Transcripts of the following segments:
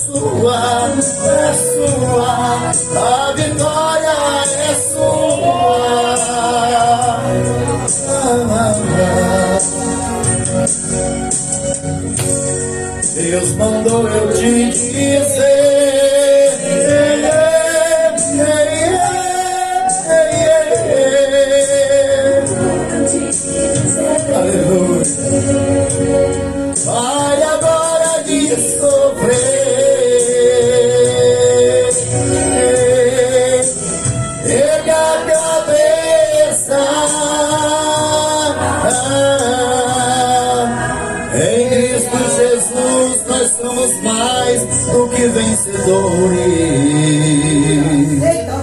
sua, a vitória é sua. Deus mandou eu te dizer. Aleluia. Vai agora de sofrer. Erga a cabeça. Em Cristo Jesus nós somos mais do que vencedores.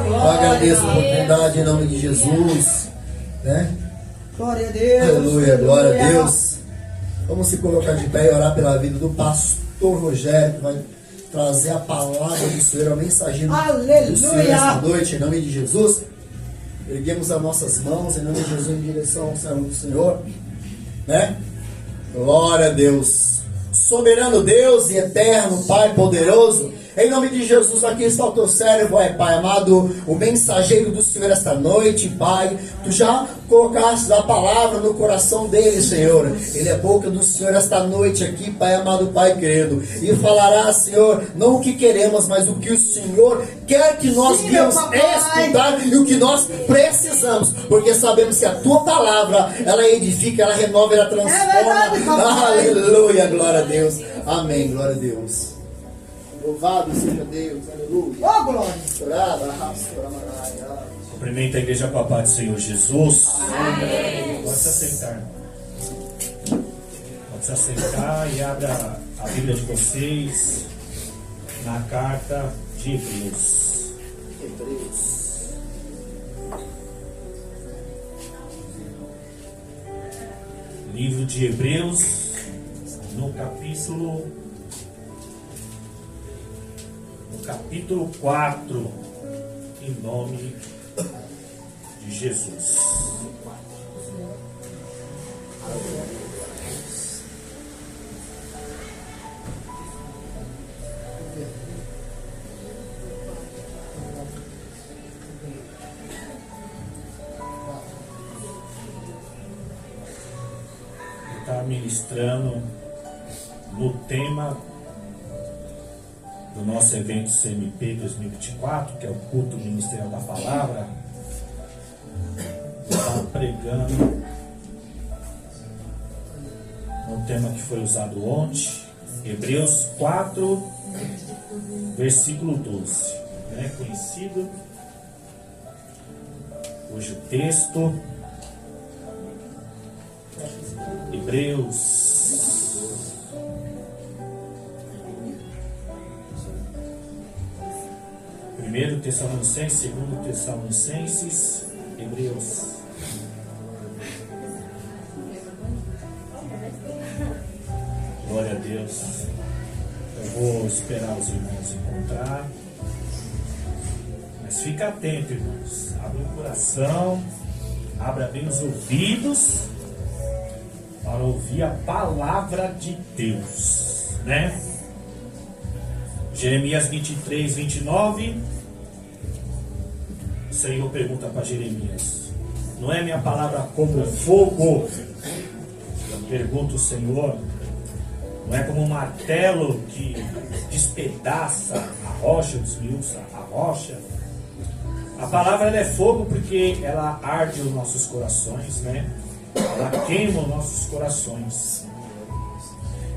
Eu agradeço a oportunidade em nome de Jesus, né? Glória a Deus. Aleluia, glória a Deus. Vamos se colocar de pé e orar pela vida do pastor Rogério, que vai trazer a palavra do Senhor, a mensageiro do Senhor esta noite, em nome de Jesus. Erguemos as nossas mãos em nome de Jesus em direção ao servo do Senhor, né? Glória a Deus. Soberano Deus e eterno Pai poderoso, em nome de Jesus, aqui está o teu servo, Pai amado, o mensageiro do Senhor esta noite, Pai. Tu já colocaste a palavra no coração dele, Senhor. Ele é boca do Senhor esta noite aqui, Pai amado, Pai querido. E falará, Senhor, não o que queremos, mas o que o Senhor quer que nós venhamos escutar e o que nós precisamos. Porque sabemos que a tua palavra, ela edifica, ela renova, ela transforma. Aleluia, glória a Deus. Amém, glória a Deus. Louvado seja Deus, aleluia. Oh, glória. Cumprimenta a igreja com a paz do Senhor Jesus. Amém. Pode se assentar. Pode se assentar e abra a Bíblia de vocês na carta de Hebreus. Livro de Hebreus, no capítulo 4, em nome de Jesus. Está ministrando no tema do nosso evento CMP 2024, que é o culto ministerial da palavra. Está pregando no tema que foi usado ontem, Hebreus 4, versículo 12, né? Conhecido cujo texto, Hebreus 1 Tessalonicenses, 2 Tessalonicenses, Hebreus. Glória a Deus. Eu vou esperar os irmãos encontrar. Mas fica atento, irmãos. Abra o coração, abra bem os ouvidos para ouvir a palavra de Deus, né? Jeremias 23, 29. O Senhor pergunta para Jeremias: não é minha palavra como fogo? Pergunta o Senhor. Não é como um martelo que despedaça a rocha, desmiuça a rocha? A palavra ela é fogo porque ela arde os nossos corações, né? Ela queima os nossos corações.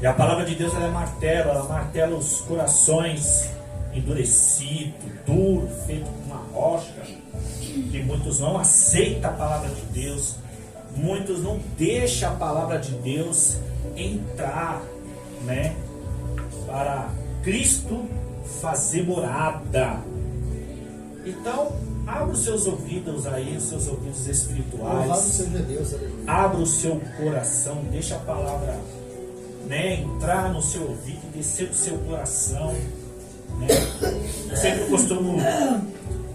E a palavra de Deus ela é martelo, ela martela os corações endurecidos, duro, feito com uma rocha. Que muitos não aceitam a palavra de Deus, muitos não deixam a palavra de Deus entrar, né, para Cristo fazer morada. Então, abra os seus ouvidos aí, os seus ouvidos espirituais. Abra o seu coração, deixa a palavra, né, entrar no seu ouvido e descer do seu coração, né? Eu sempre costumo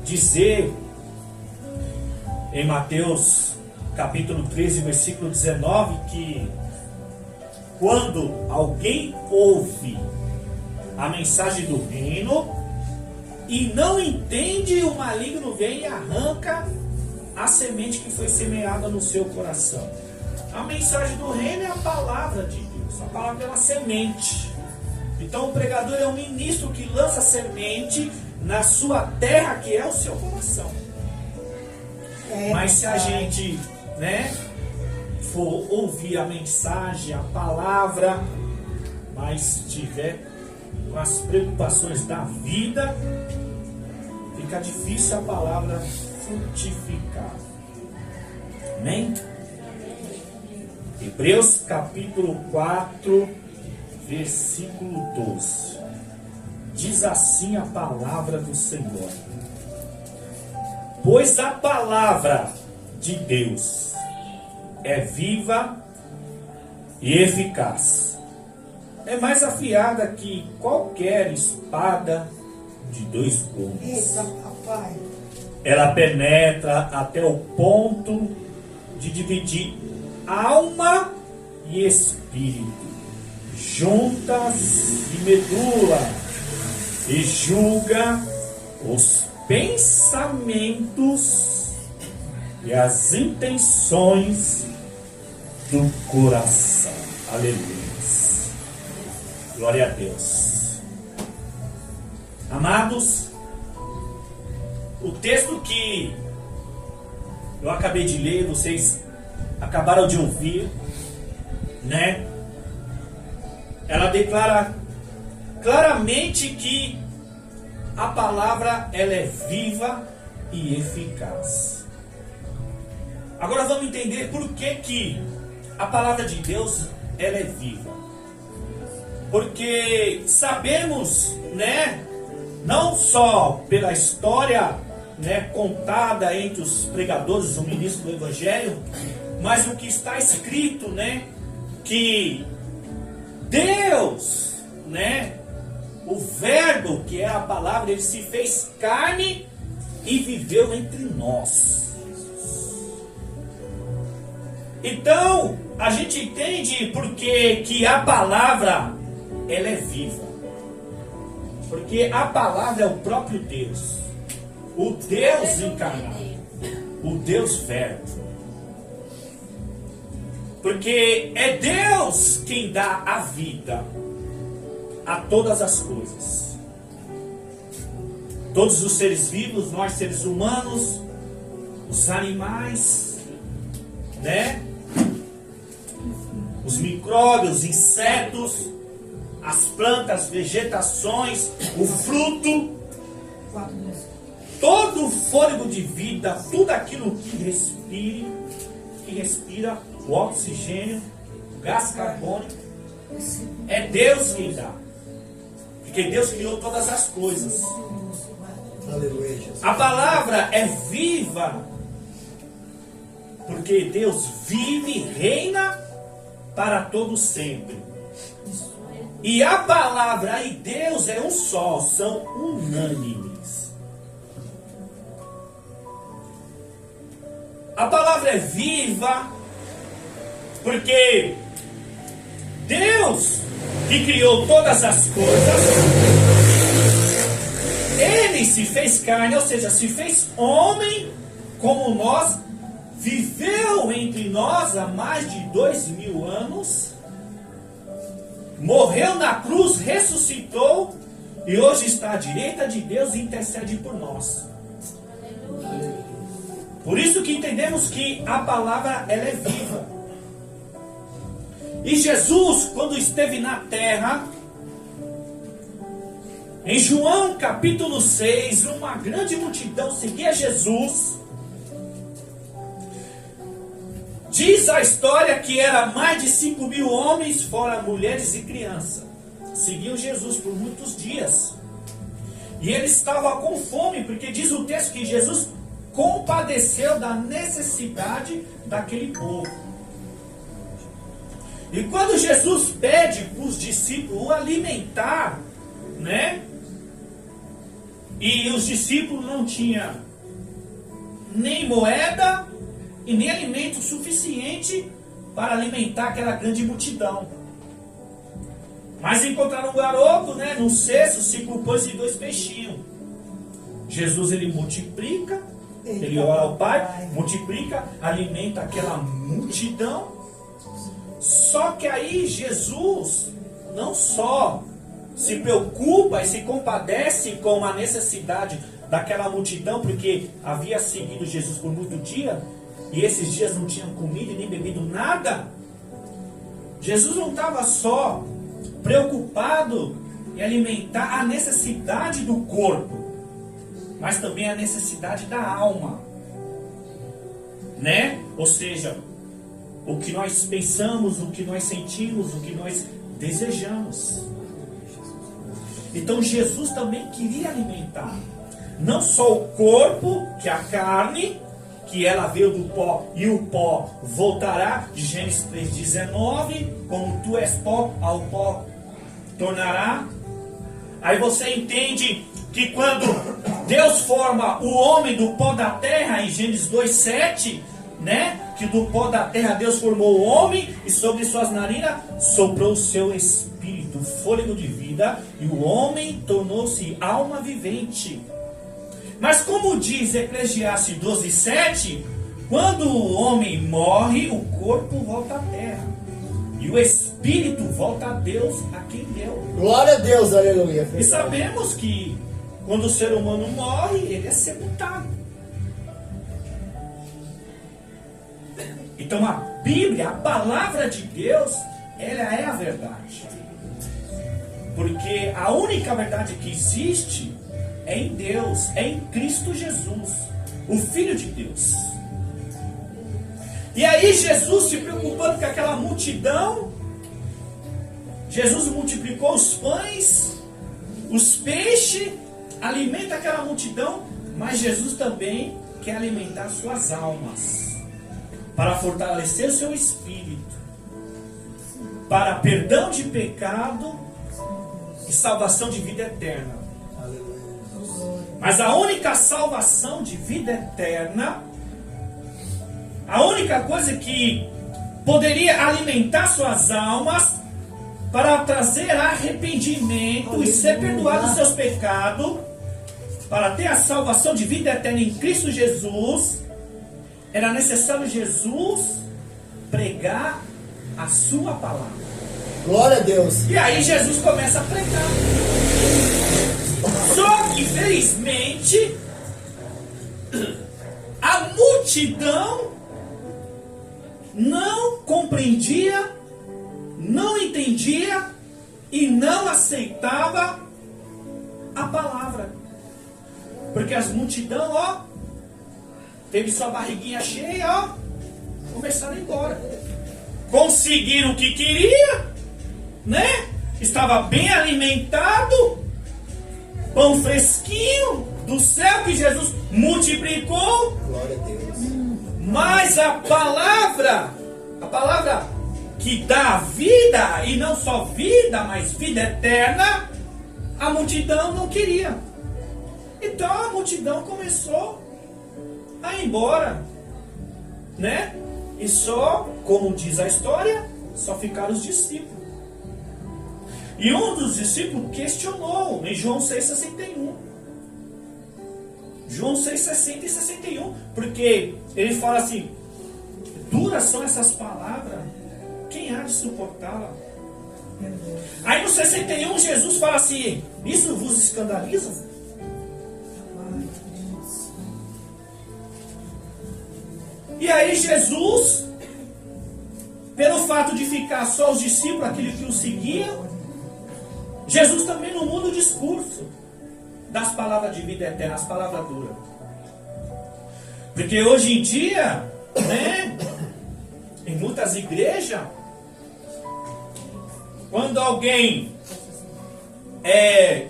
dizer em Mateus capítulo 13, versículo 19, que quando alguém ouve a mensagem do reino e não entende, o maligno vem e arranca a semente que foi semeada no seu coração. A mensagem do reino é a palavra de Deus. A palavra é uma semente. Então o pregador é um ministro que lança semente na sua terra, que é o seu coração. Mas se a gente, for ouvir a mensagem, a palavra, mas tiver com as preocupações da vida, fica difícil a palavra frutificar. Amém? Hebreus capítulo 4, versículo 12. Diz assim a palavra do Senhor: pois a palavra de Deus é viva e eficaz, é mais afiada que qualquer espada de 2 gumes. Eita, papai. Ela penetra até o ponto de dividir alma e espírito, juntas e medula, e julga os pensamentos e as intenções do coração. Aleluia. Glória a Deus. Amados, o texto que eu acabei de ler, vocês acabaram de ouvir, ela declara claramente que a palavra ela é viva e eficaz. Agora vamos entender por que a palavra de Deus ela é viva. Porque sabemos, não só pela história, contada entre os pregadores, o ministro do Evangelho, mas o que está escrito, que Deus, o verbo que é a palavra, ele se fez carne e viveu entre nós. Então, a gente entende porque que a palavra ela é viva. Porque a palavra é o próprio Deus. O Deus encarnado. O Deus verbo. Porque é Deus quem dá a vida a todas as coisas. Todos os seres vivos, nós seres humanos, os animais, os micróbios, os insetos, as plantas, vegetações, o fruto, todo o fôlego de vida, tudo aquilo que respira, o oxigênio, o gás carbônico, é Deus quem dá. Porque Deus criou todas as coisas. Aleluia, Jesus. A palavra é viva, porque Deus vive e reina para todo sempre. E a palavra e Deus é um só, são unânimes. A palavra é viva, porque Deus, que criou todas as coisas, Ele se fez carne, ou seja, se fez homem como nós, viveu entre nós há mais de 2000 anos, morreu na cruz, ressuscitou e hoje está à direita de Deus e intercede por nós. Por isso que entendemos que a palavra ela é viva. E Jesus, quando esteve na terra, em João capítulo 6, uma grande multidão seguia Jesus. Diz a história que era mais de 5.000 homens, fora mulheres e crianças. Seguiam Jesus por muitos dias. E ele estava com fome, porque diz o texto que Jesus compadeceu da necessidade daquele povo. E quando Jesus pede para os discípulos o alimentar, e os discípulos não tinham nem moeda e nem alimento suficiente para alimentar aquela grande multidão. Mas encontraram um garoto, né, num cesto, 5 pães e 2 peixinhos. Jesus, ele multiplica, ele ora ao Pai, multiplica, alimenta aquela multidão. Só que aí Jesus não só se preocupa e se compadece com a necessidade daquela multidão, porque havia seguido Jesus por muito dia, e esses dias não tinham comido e nem bebido nada. Jesus não estava só preocupado em alimentar a necessidade do corpo, mas também a necessidade da alma, né? Ou seja, o que nós pensamos, o que nós sentimos, o que nós desejamos. Então Jesus também queria alimentar não só o corpo, que é a carne, que ela veio do pó e o pó voltará, de Gênesis 3,19, como tu és pó, ao pó tornará. Aí você entende que quando Deus forma o homem do pó da terra, em Gênesis 2,7, né? Que do pó da terra Deus formou o homem, e sobre suas narinas soprou o seu espírito, fôlego de vida, e o homem tornou-se alma vivente. Mas como diz Eclesiastes 12,7, quando o homem morre, o corpo volta à terra, e o espírito volta a Deus, a quem deu. Glória a Deus, aleluia. E sabemos que quando o ser humano morre, ele é sepultado. Então a Bíblia, a palavra de Deus, ela é a verdade. Porque a única verdade que existe é em Deus, é em Cristo Jesus, o Filho de Deus. E aí Jesus se preocupando com aquela multidão, Jesus multiplicou os pães, os peixes, alimenta aquela multidão, mas Jesus também quer alimentar suas almas, para fortalecer o seu espírito, para perdão de pecado e salvação de vida eterna. Mas a única salvação de vida eterna, a única coisa que poderia alimentar suas almas para trazer arrependimento e ser perdoado dos seus pecados, para ter a salvação de vida eterna em Cristo Jesus, era necessário Jesus pregar a sua palavra. Glória a Deus. E aí Jesus começa a pregar. Só que, infelizmente, a multidão não compreendia, não entendia e não aceitava a palavra. Porque as multidão, ó, teve sua barriguinha cheia, ó, começaram a ir embora. Conseguiram o que queria, né? Estava bem alimentado, pão fresquinho do céu que Jesus multiplicou. Glória a Deus. Mas a palavra que dá vida, e não só vida, mas vida eterna, a multidão não queria. Então a multidão começou a ir embora, né? E só, como diz a história, só ficaram os discípulos. E um dos discípulos questionou em João 6,61. João 6,60 e 61. Porque ele fala assim: duras são essas palavras, quem há de suportá-la? Aí no 61 Jesus fala assim: isso vos escandaliza? E aí Jesus, pelo fato de ficar só os discípulos, aqueles que o seguiam, Jesus também não muda o discurso das palavras de vida eterna, as palavras duras. Porque hoje em dia, né, em muitas igrejas, quando alguém é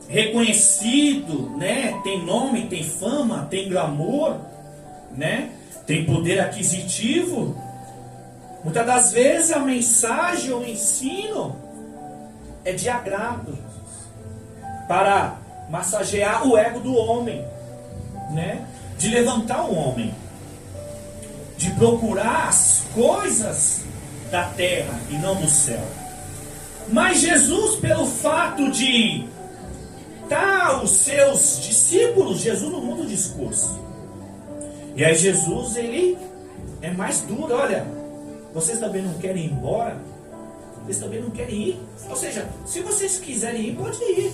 reconhecido, né, tem nome, tem fama, tem glamour, né, tem poder aquisitivo, muitas das vezes a mensagem, o ensino é de agrado, para massagear o ego do homem, né? De levantar o homem, de procurar as coisas da terra e não do céu. Mas Jesus, pelo fato de estar os seus discípulos, Jesus não muda o discurso. E aí Jesus, ele é mais duro. Olha, vocês também não querem ir embora? Vocês também não querem ir? Ou seja, se vocês quiserem ir, pode ir.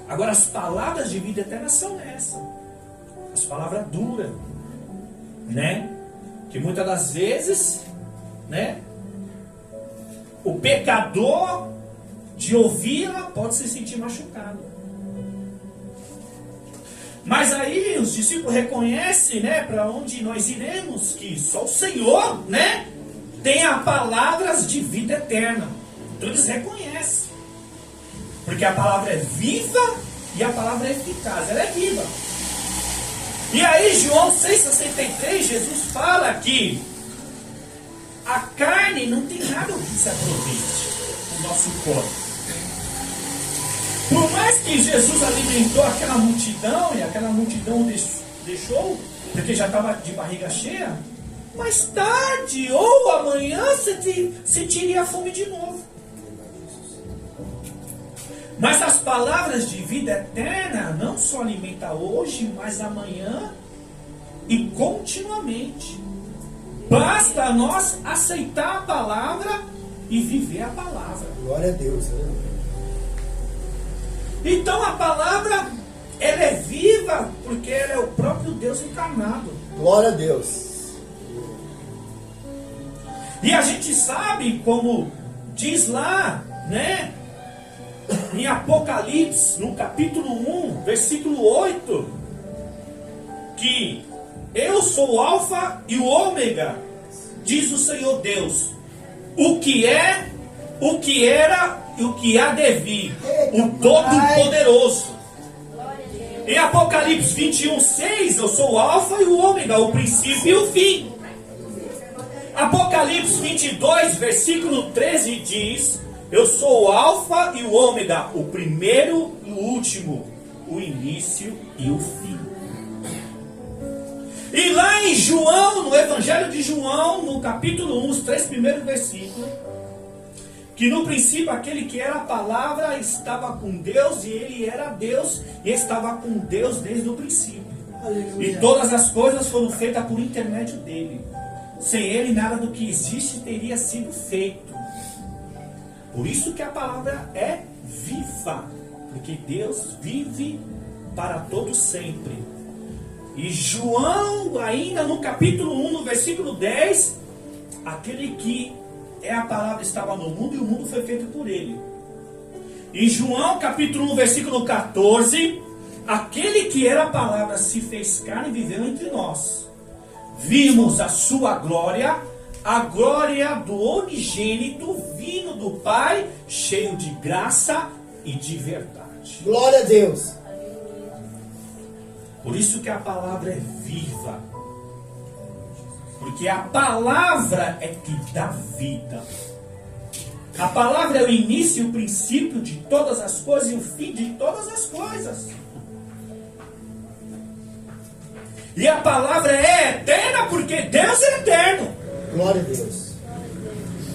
Agora, as palavras de vida eterna são essas. As palavras duras, né? Que muitas das vezes, né? O pecador, de ouvi-la, pode se sentir machucado. Mas aí os discípulos reconhecem, né? Para onde nós iremos, que só o Senhor, né? Tem as palavras de vida eterna. Então eles reconhecem. Porque a palavra é viva e a palavra é eficaz. Ela é viva. E aí João 6,63, Jesus fala que a carne não tem nada que se aproveite do nosso corpo. Por mais que Jesus alimentou aquela multidão, e aquela multidão deixou, porque já estava de barriga cheia, mais tarde ou amanhã você sentiria fome de novo. Mas as palavras de vida eterna não só alimentam hoje, mas amanhã e continuamente. Basta nós aceitar a palavra e viver a palavra. Glória a Deus. Então a palavra, ela é viva porque ela é o próprio Deus encarnado. Glória a Deus. E a gente sabe, como diz lá, né? Em Apocalipse, no capítulo 1, versículo 8, que eu sou o Alfa e o Ômega, diz o Senhor Deus, o que é, o que era e o que há de vir, o Todo-Poderoso. Em Apocalipse 21, 6, eu sou o Alfa e o Ômega, o princípio e o fim. Apocalipse 22, versículo 13 diz, eu sou o Alfa e o Ômega, o primeiro e o último, o início e o fim. E lá em João, no Evangelho de João, no capítulo 1, os 3 primeiros versículos, que no princípio aquele que era a palavra estava com Deus, e ele era Deus, e estava com Deus desde o princípio. Aleluia. E todas as coisas foram feitas por intermédio dele. Sem ele nada do que existe teria sido feito. Por isso que a palavra é viva, porque Deus vive para todo sempre. E João, ainda no capítulo 1, no versículo 10, aquele que é a palavra estava no mundo e o mundo foi feito por ele. Em João capítulo 1, versículo 14, aquele que era a palavra se fez carne e viveu entre nós. Vimos a sua glória, a glória do unigênito vindo do Pai, cheio de graça e de verdade. Glória a Deus. Por isso que a palavra é viva. Porque a palavra é que dá vida. A palavra é o início e o princípio de todas as coisas e o fim de todas as coisas. E a palavra é eterna porque Deus é eterno. Glória a Deus.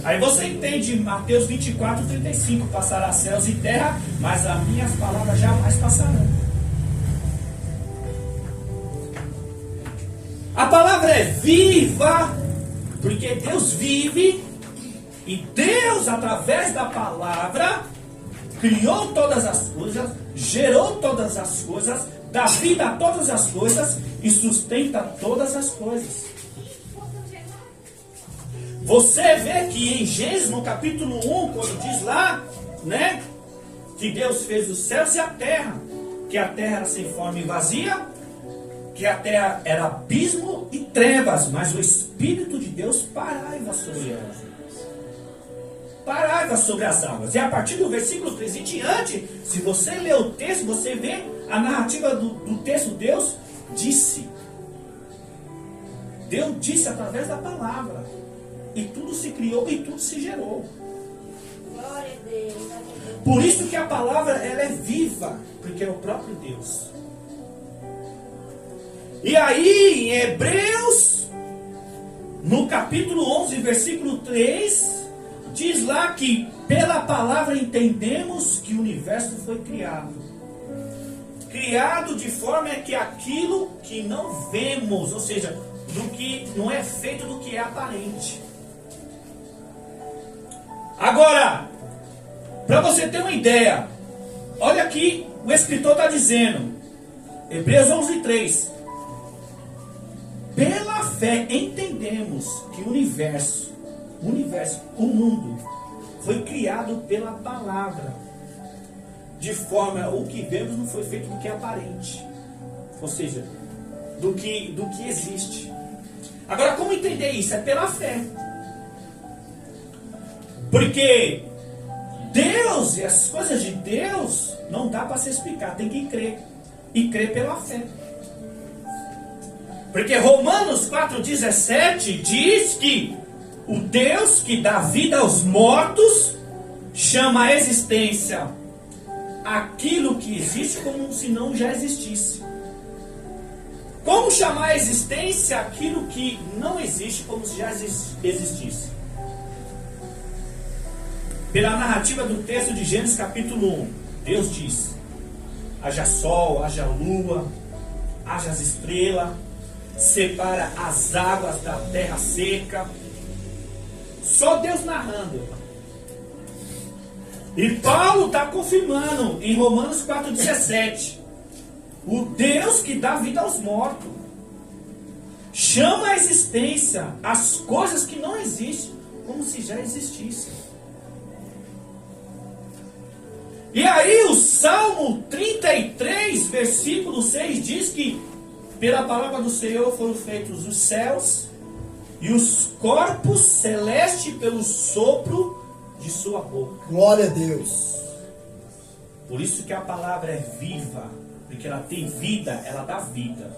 Aí você entende Mateus 24, 35. Passará céus e terra, mas as minhas palavras jamais passarão. A palavra é viva, porque Deus vive, e Deus, através da palavra, criou todas as coisas, gerou todas as coisas, dá vida a todas as coisas e sustenta todas as coisas. Você vê que em Gênesis, no capítulo 1, quando diz lá, né, que Deus fez os céus e a terra, que a terra era sem forma e vazia, que a terra era abismo e trevas, mas o Espírito de Deus pairava sobre elas. Pairava sobre as águas. E a partir do versículo 3 em diante, se você ler o texto, você vê a narrativa do texto. Deus disse. Deus disse através da palavra. E tudo se criou e tudo se gerou. Glória a Deus. Por isso que a palavra ela é viva, porque é o próprio Deus. E aí, em Hebreus, no capítulo 11, versículo 3, diz lá que pela palavra entendemos que o universo foi criado. Criado de forma que aquilo que não vemos, ou seja, do que não é feito do que é aparente. Agora, para você ter uma ideia, olha aqui o escritor está dizendo, Hebreus 11:3. Pela fé entendemos que o universo, o mundo, foi criado pela palavra. De forma, o que vemos não foi feito do que é aparente. Ou seja, do que existe. Agora, como entender isso? É pela fé. Porque Deus e as coisas de Deus não dá para se explicar, tem que crer. E crer pela fé. Porque Romanos 4,17 diz que o Deus que dá vida aos mortos chama a existência aquilo que existe como se não já existisse. Como chamar a existência aquilo que não existe como se já existisse? Pela narrativa do texto de Gênesis capítulo 1, Deus diz: haja sol, haja lua, haja as estrelas, separa as águas da terra seca. Só Deus narrando. E Paulo está confirmando em Romanos 4,17. O Deus que dá vida aos mortos chama a existência as coisas que não existem como se já existissem. E aí o Salmo 33, versículo 6 diz que pela palavra do Senhor foram feitos os céus e os corpos celestes pelo sopro de sua boca. Glória a Deus. Por isso que a palavra é viva, porque ela tem vida, ela dá vida.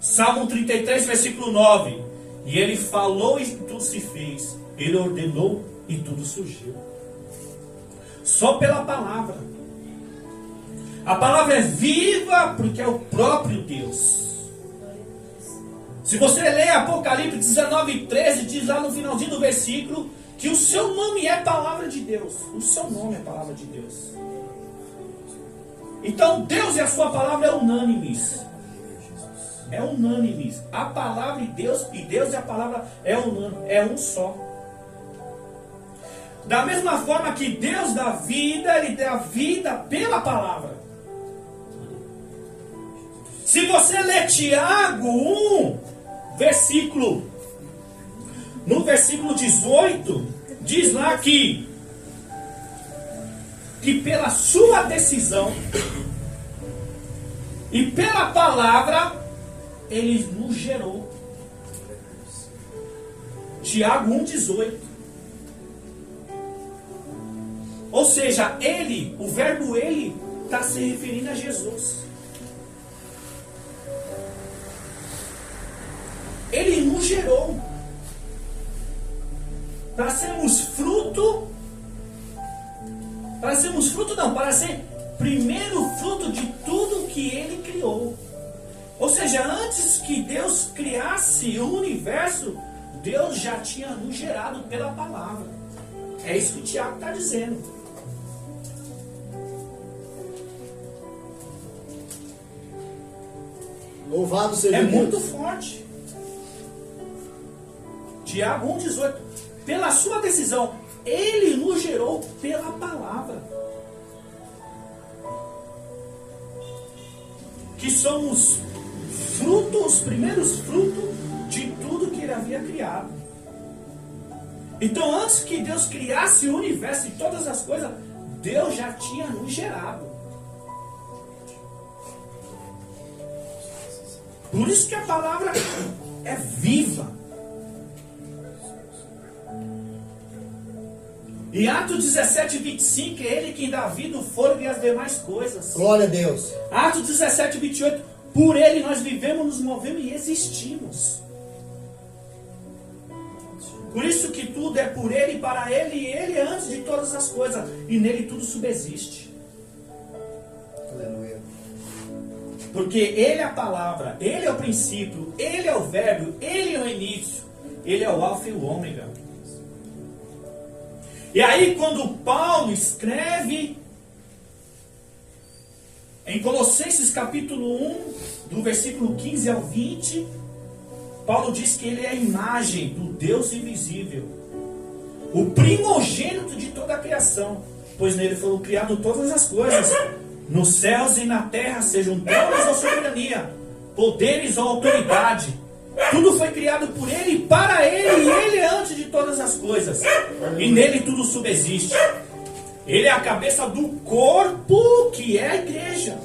Salmo 33, versículo 9. E ele falou e tudo se fez. Ele ordenou e tudo surgiu. Só pela palavra. A palavra é viva porque é o próprio Deus. Se você ler Apocalipse 19:13, diz lá no finalzinho do versículo que o seu nome é palavra de Deus. O seu nome é palavra de Deus. Então Deus e a sua palavra é unânimes. É unânimes. A palavra e Deus e a palavra é unânime, é um só. Da mesma forma que Deus dá vida, Ele dá vida pela palavra. Se você ler Tiago 1, no versículo 18, diz lá que pela sua decisão e pela palavra, Ele nos gerou. Tiago 1,18. Ou seja, Ele, o verbo Ele, está se referindo a Jesus. Ele nos gerou para sermos fruto, para ser primeiro fruto de tudo que Ele criou. Ou seja, antes que Deus criasse o universo, Deus já tinha nos gerado pela palavra. É isso que o Tiago está dizendo. Louvado seja É Deus. muito forte. Tiago 1,18. Pela sua decisão, Ele nos gerou pela palavra. Que somos os primeiros frutos de tudo que Ele havia criado. Então, antes que Deus criasse o universo e todas as coisas, Deus já tinha nos gerado. Por isso que a palavra é viva. Em Atos 17:25, é Ele quem dá vida, o fôlego e as demais coisas. Glória a Deus. Atos 17:28, por Ele nós vivemos, nos movemos e existimos. Por isso que tudo é por Ele, para Ele, e Ele é antes de todas as coisas, e nele tudo subsiste. Aleluia. Porque Ele é a palavra, Ele é o princípio, Ele é o verbo, Ele é o início, Ele é o alfa e o ômega. E aí quando Paulo escreve em Colossenses capítulo 1, do versículo 15 ao 20, Paulo diz que ele é a imagem do Deus invisível, o primogênito de toda a criação, pois nele foram criadas todas as coisas, nos céus e na terra, sejam tronos ou soberania, poderes ou autoridade. Tudo foi criado por ele e para ele, e ele é antes de todas as coisas. E nele tudo subsiste. Ele é a cabeça do corpo, que é a igreja.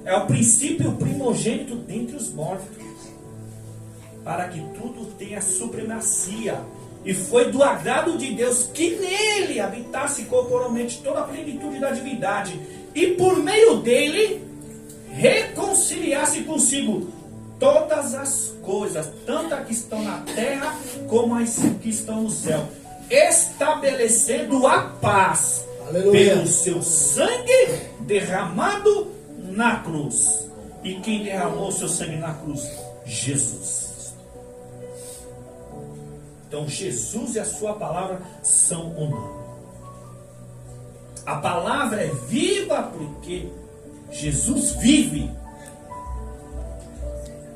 É o princípio primogênito dentre os mortos, para que tudo tenha supremacia. E foi do agrado de Deus que nele habitasse corporalmente toda a plenitude da divindade, e por meio dele reconciliasse consigo todas as coisas, tanto as que estão na terra como as que estão no céu, estabelecendo a paz. Aleluia. Pelo seu sangue derramado na cruz. E quem derramou o seu sangue na cruz? Jesus. Então Jesus e a sua palavra são um. A palavra é viva porque Jesus vive.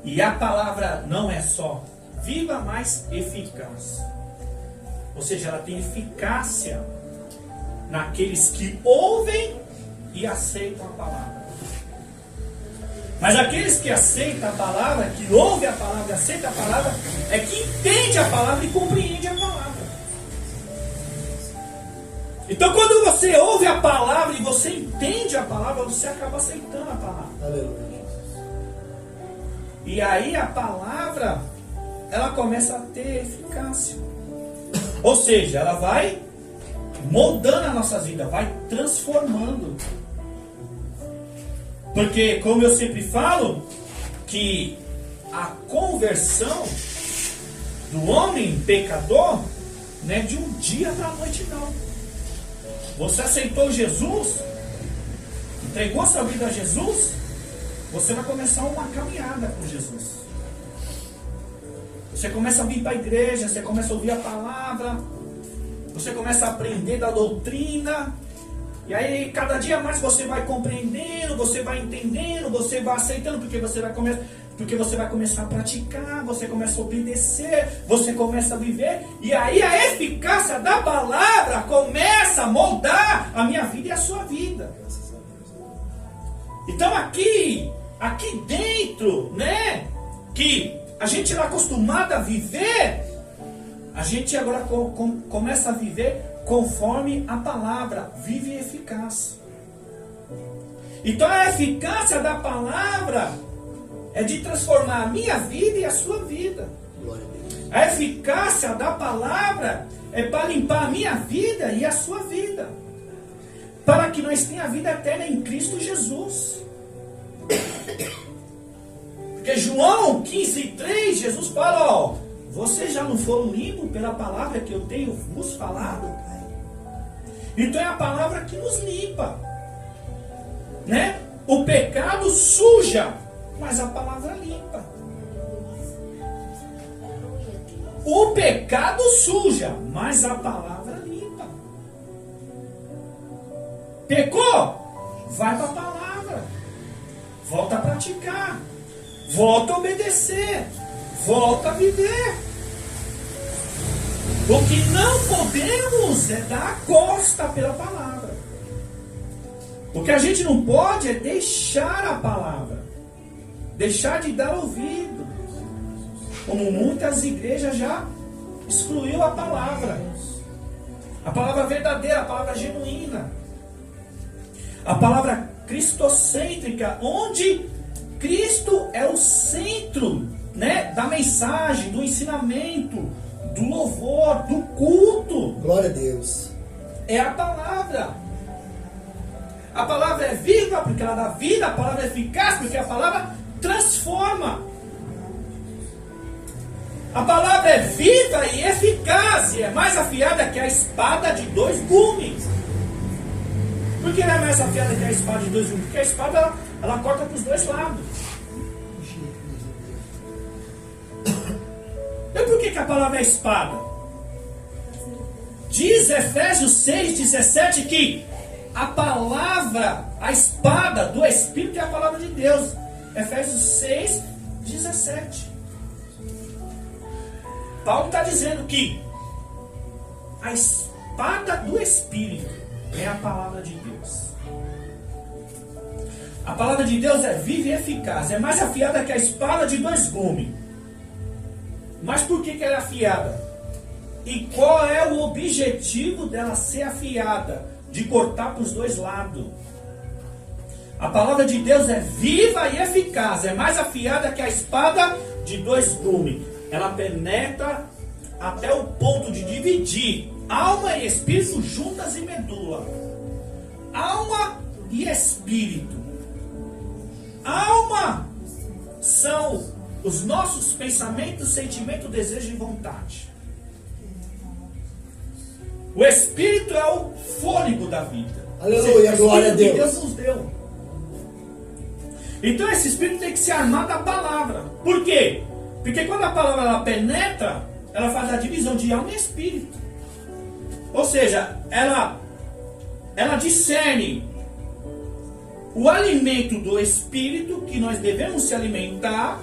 E a palavra não é só viva, mas eficaz. Ou seja, ela tem eficácia naqueles que ouvem e aceitam a palavra. Mas aqueles que aceitam a palavra, que ouvem a palavra e aceitam a palavra, é que entende a palavra e compreende a palavra. Então quando você ouve a palavra e você entende a palavra, você acaba aceitando a palavra. Aleluia. E aí a palavra, ela começa a ter eficácia. Ou seja, ela vai moldando a nossa vida, vai transformando. Porque, como eu sempre falo, que a conversão do homem pecador não é de um dia para a noite, não. Você aceitou Jesus, entregou sua vida a Jesus, você vai começar uma caminhada com Jesus. Você começa a vir para a igreja, você começa a ouvir a palavra, você começa a aprender da doutrina, e aí cada dia mais você vai compreendendo, você vai entendendo, você vai aceitando, porque você vai começar a praticar, você começa a obedecer, você começa a viver, e aí a eficácia da palavra começa a moldar a minha vida e a sua vida. Então aqui dentro, né, que a gente era acostumado a viver, a gente agora começa a viver conforme a palavra, vive e eficaz. Então a eficácia da palavra é de transformar a minha vida e a sua vida. A eficácia da palavra é para limpar a minha vida e a sua vida, para que nós tenhamos a vida eterna em Cristo Jesus. Porque João 15:3, Jesus fala, ó, vocês já não foram limpos pela palavra que eu tenho vos falado? Então é a palavra que nos limpa, né? O pecado suja, mas a palavra limpa. O pecado suja, mas a palavra limpa. Pecou? Vai para a palavra. Volta a praticar. Volta a obedecer. Volta a viver. O que não podemos é dar a costa pela palavra. O que a gente não pode é deixar a palavra. Deixar de dar ouvido. Como muitas igrejas já excluiu a palavra. A palavra verdadeira, a palavra genuína. A palavra cristocêntrica, onde Cristo é o centro, né, da mensagem, do ensinamento, do louvor, do culto. Glória a Deus. É a palavra. A palavra é viva porque ela dá vida, a palavra é eficaz porque a palavra transforma. A palavra é viva e eficaz e é mais afiada que a espada de dois gumes. Por que ela é mais afiada que a espada de dois gumes? Porque a espada ela corta para os dois lados. E por que a palavra é espada? Diz Efésios 6,17 que a palavra, a espada do Espírito é a palavra de Deus. Efésios 6,17. Paulo está dizendo que a espada do Espírito é a palavra de Deus. A palavra de Deus é viva e eficaz. É mais afiada que a espada de 2 gumes. Mas por que ela é afiada? E qual é o objetivo dela ser afiada? De cortar para os 2 lados. A palavra de Deus é viva e eficaz. É mais afiada que a espada de 2 gumes. Ela penetra até o ponto de dividir alma e espírito juntas e medula. Alma e espírito. Alma são os nossos pensamentos, sentimentos, desejo e vontade. O espírito é o fôlego da vida. Aleluia, glória a Deus. Que Deus nos deu. Então esse espírito tem que ser armado da palavra. Por quê? Porque quando a palavra ela penetra, ela faz a divisão de alma e espírito. Ou seja, ela discerne o alimento do espírito que nós devemos se alimentar,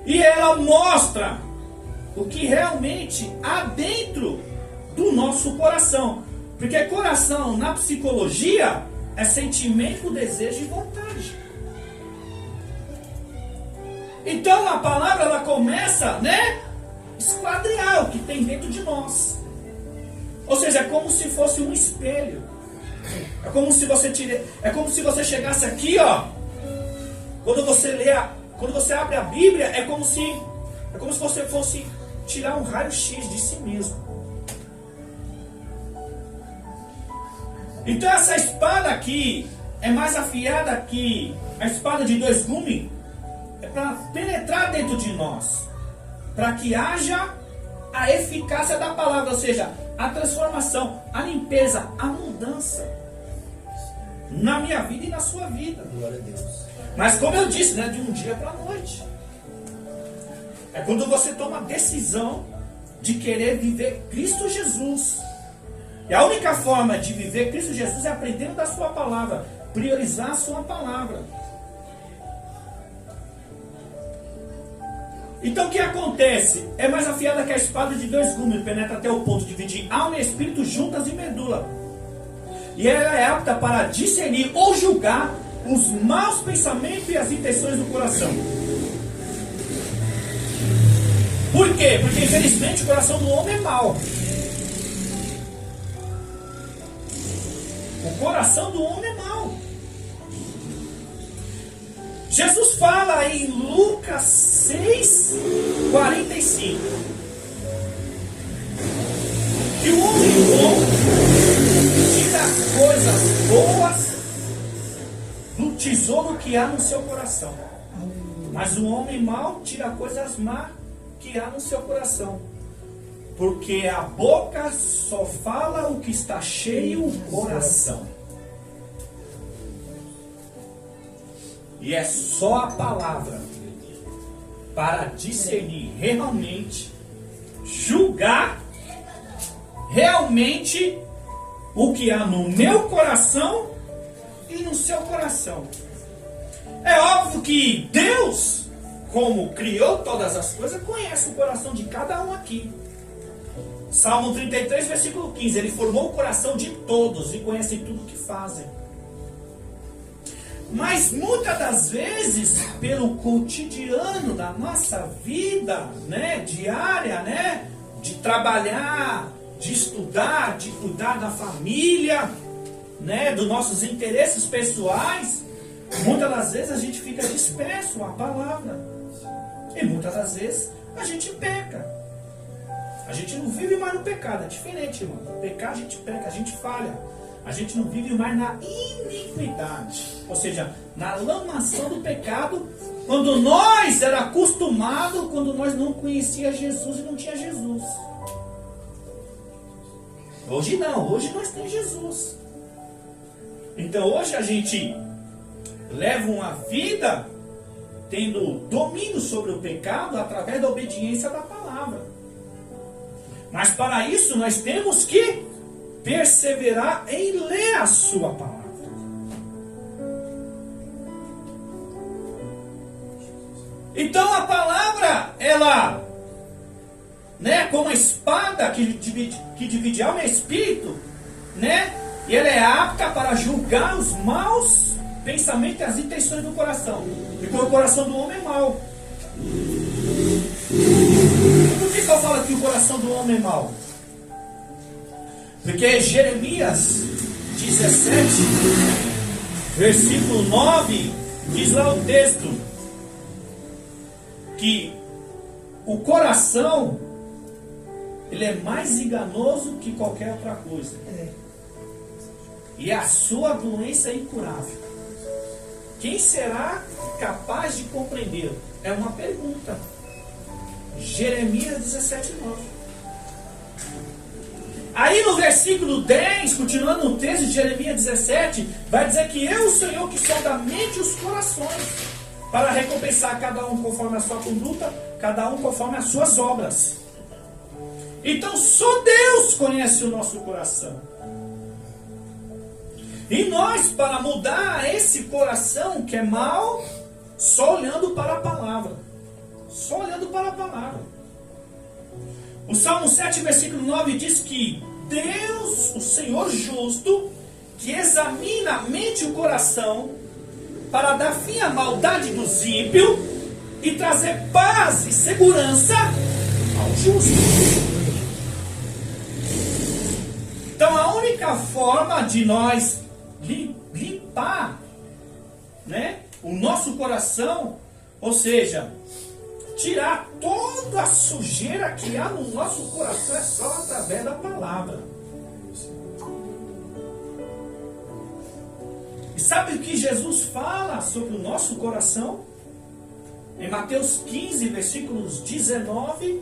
e ela mostra o que realmente há dentro do nosso coração. Porque coração na psicologia é sentimento, desejo e vontade. Então a palavra ela começa, esquadrear o que tem dentro de nós. Ou seja, é como se fosse um espelho. É como se você chegasse aqui, ó. Quando você abre a Bíblia, é como se você fosse tirar um raio-x de si mesmo. Então essa espada aqui é mais afiada que a espada de 2 gumes. É para penetrar dentro de nós, para que haja a eficácia da palavra, ou seja, a transformação, a limpeza, a mudança na minha vida e na sua vida. Glória a Deus. Mas como eu disse, de um dia para a noite. É quando você toma a decisão de querer viver Cristo Jesus. E a única forma de viver Cristo Jesus é aprendendo da sua palavra, priorizar a sua palavra. Então o que acontece? É mais afiada que a espada de 2 gumes, penetra até o ponto de dividir alma e espírito juntas e medula. E ela é apta para discernir ou julgar os maus pensamentos e as intenções do coração. Por quê? Porque infelizmente o coração do homem é mau. O coração do homem é mau. Jesus fala em Lucas 6:45 que o homem bom tira coisas boas do tesouro que há no seu coração, mas o homem mau tira coisas más que há no seu coração, porque a boca só fala o que está cheio o coração. E é só a palavra para discernir realmente, julgar realmente o que há no meu coração e no seu coração. É óbvio que Deus, como criou todas as coisas, conhece o coração de cada um aqui. Salmo 33, versículo 15. Ele formou o coração de todos e conhece tudo o que fazem. Mas muitas das vezes, pelo cotidiano da nossa vida, diária, de trabalhar, de estudar, de cuidar da família, dos nossos interesses pessoais, muitas das vezes a gente fica disperso à palavra. E muitas das vezes a gente peca. A gente não vive mais no pecado, é diferente, irmão. Pecar a gente peca, a gente falha. A gente não vive mais na iniquidade, ou seja, na lamação do pecado, quando nós era acostumado, quando nós não conhecia Jesus e não tinha Jesus. Hoje não, hoje nós temos Jesus. Então hoje a gente leva uma vida tendo domínio sobre o pecado através da obediência da palavra. Mas para isso nós temos que perseverar em ler a sua palavra. Então a palavra, ela, né, como a espada que divide alma e espírito, né, e ela é apta para julgar os maus pensamentos e as intenções do coração. E como o coração do homem é mau. Por que eu falo que o coração do homem é mau? Porque Jeremias 17, versículo 9, diz lá o texto que o coração, ele é mais enganoso que qualquer outra coisa. E a sua doença é incurável. Quem será capaz de compreendê-lo? É uma pergunta. Jeremias 17, 9. Aí no versículo 10, continuando no texto de Jeremias 17, vai dizer que eu, o Senhor, que sonda a mente e os corações, para recompensar cada um conforme a sua conduta, cada um conforme as suas obras. Então só Deus conhece o nosso coração. E nós, para mudar esse coração que é mau, só olhando para a palavra. Só olhando para a palavra. O Salmo 7, versículo 9 diz que Deus, o Senhor justo, que examina a mente e o coração, para dar fim à maldade dos ímpios e trazer paz e segurança ao justo. Então a única forma de nós limpar, né, o nosso coração, ou seja, tirar toda a sujeira que há no nosso coração, é só através da palavra. E sabe o que Jesus fala sobre o nosso coração? Em Mateus 15, versículos 19,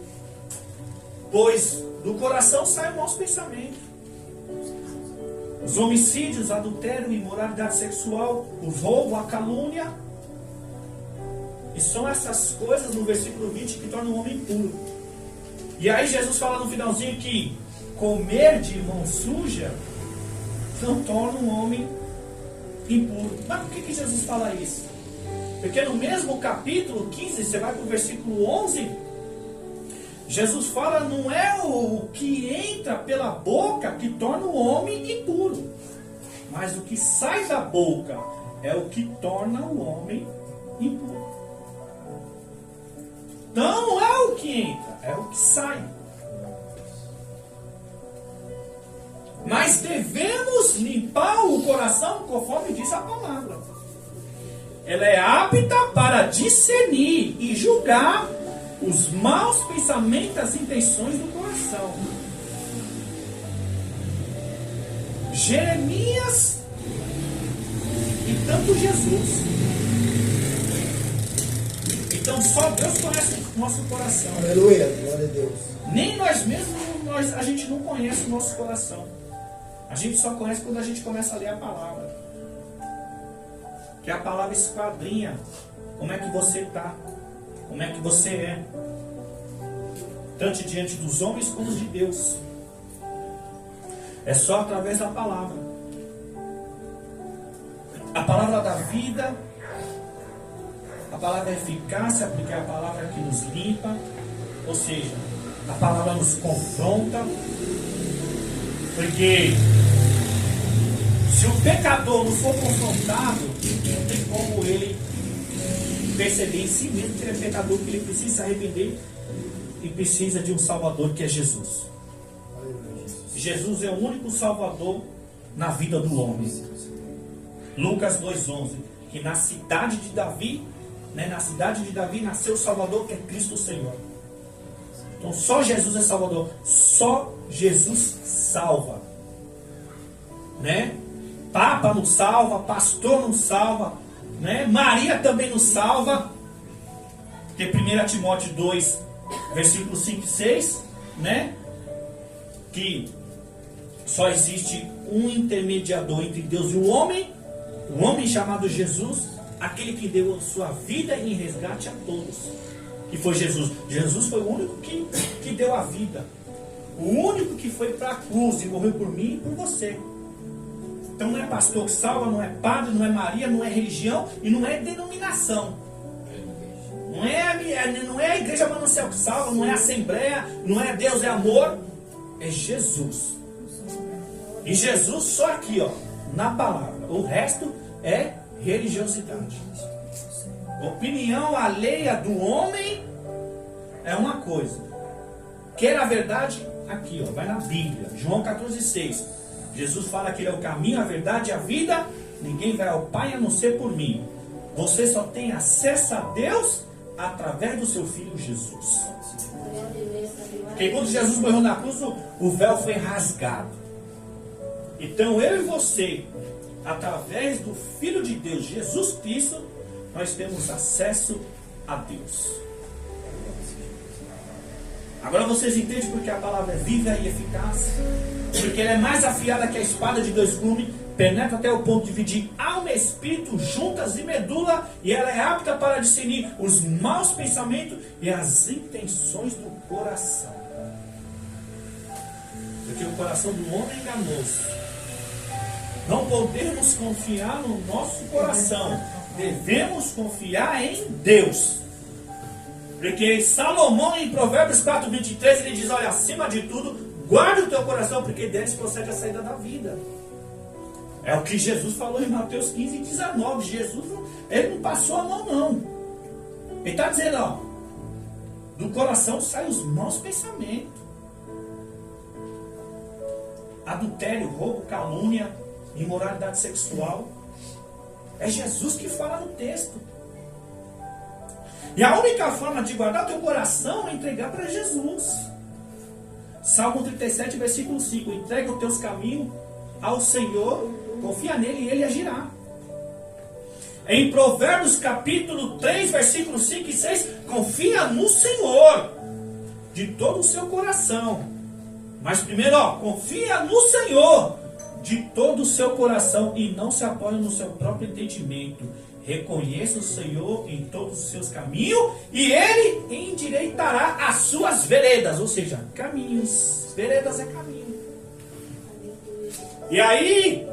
pois do coração saem maus pensamentos, os homicídios, adultério, imoralidade sexual, o roubo, a calúnia. E são essas coisas no versículo 20 que tornam o homem impuro. E aí Jesus fala no finalzinho que comer de mão suja não torna um homem impuro. Mas por que Jesus fala isso? Porque no mesmo capítulo 15, você vai para o versículo 11, Jesus fala, não é o que entra pela boca que torna o homem impuro, mas o que sai da boca é o que torna o homem impuro. Então não é o que entra, é o que sai. Mas devemos limpar o coração conforme diz a palavra. Ela é apta para discernir e julgar os maus pensamentos, as intenções do coração. Jeremias e tanto Jesus. Então só Deus conhece o nosso coração. Aleluia, glória a Deus. Nem nós mesmos, a gente não conhece o nosso coração. A gente só conhece quando a gente começa a ler a palavra. Que a palavra esquadrinha como é que você está, como é que você é, tanto diante dos homens como de Deus. É só através da palavra. A palavra da vida, a palavra é eficácia, porque é a palavra que nos limpa, ou seja, a palavra nos confronta, porque se o pecador não for confrontado, não tem como ele perceber em si mesmo que ele é pecador, que ele precisa se arrepender e precisa de um Salvador, que é Jesus. Jesus é o único Salvador na vida do homem. Lucas 2,11, que na cidade de Davi, nasceu o Salvador, que é Cristo o Senhor. Então só Jesus é Salvador, só Jesus salva, né? Papa nos salva, pastor nos salva, né? Maria também nos salva, porque 1 Timóteo 2, versículos 5 e 6, né? Que só existe um intermediador entre Deus e o homem chamado Jesus, aquele que deu a sua vida em resgate a todos, que foi Jesus. Jesus foi o único que deu a vida, o O único que foi para a cruz e morreu por mim e por você. Então não é pastor que salva, não é padre, não é Maria, não é religião e não é denominação. Não é a igreja Manancial que salva, não é a assembleia, não é Deus é amor. É Jesus. E Jesus só aqui, ó, na palavra. O resto é religiosidade. Opinião alheia do homem é uma coisa. Quer a verdade? Aqui, ó, vai na Bíblia. João 14,6. Jesus fala que ele é o caminho, a verdade e a vida. Ninguém vai ao Pai a não ser por mim. Você só tem acesso a Deus através do seu Filho Jesus. Porque quando Jesus morreu na cruz, o véu foi rasgado. Então eu e você, através do Filho de Deus, Jesus Cristo, nós temos acesso a Deus. Agora vocês entendem porque a palavra é viva e eficaz? Porque ela é mais afiada que a espada de dois gumes, penetra até o ponto de dividir alma e espírito, juntas e medula, e ela é apta para discernir os maus pensamentos e as intenções do coração. Porque o coração do homem é enganoso. Não podemos confiar no nosso coração. Devemos confiar em Deus. Porque Salomão, em Provérbios 4:23, ele diz: olha, acima de tudo, guarde o teu coração, porque deles procede a saída da vida. É o que Jesus falou em Mateus 15:19. Jesus, ele não passou a mão, não. Ele está dizendo, ó, do coração saem os maus pensamentos. Adultério, roubo, calúnia, imoralidade sexual. É Jesus que fala no texto. E a única forma de guardar o teu coração é entregar para Jesus. Salmo 37, versículo 5. Entrega os teus caminhos ao Senhor, confia nele e ele agirá. Em Provérbios capítulo 3, versículos 5 e 6, confia no Senhor de todo o seu coração. Mas primeiro, ó, confia no Senhor de todo o seu coração e não se apoie no seu próprio entendimento. Reconheça o Senhor em todos os seus caminhos e Ele endireitará as suas veredas. Ou seja, caminhos. Veredas é caminho. E aí,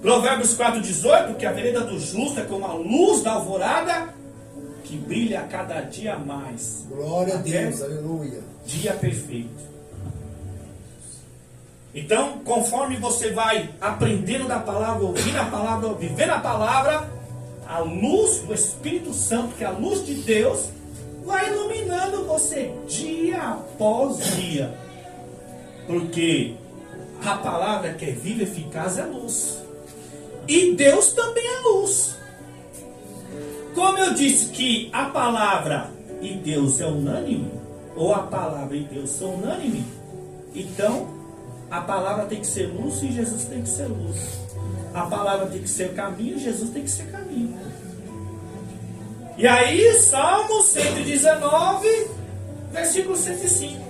Provérbios 4:18, que a vereda do justo é como a luz da alvorada, que brilha a cada dia mais. Glória a Deus, aleluia. Dia perfeito. Então, conforme você vai aprendendo da palavra, ouvindo a palavra, vivendo a palavra, a luz do Espírito Santo, que é a luz de Deus, vai iluminando você dia após dia. Porque a palavra que é viva e eficaz é luz. E Deus também é luz. Como eu disse que a palavra e Deus é unânime, ou a palavra e Deus são unânimes, então a palavra tem que ser luz e Jesus tem que ser luz. A palavra tem que ser caminho e Jesus tem que ser caminho. E aí, Salmo 119, versículo 105.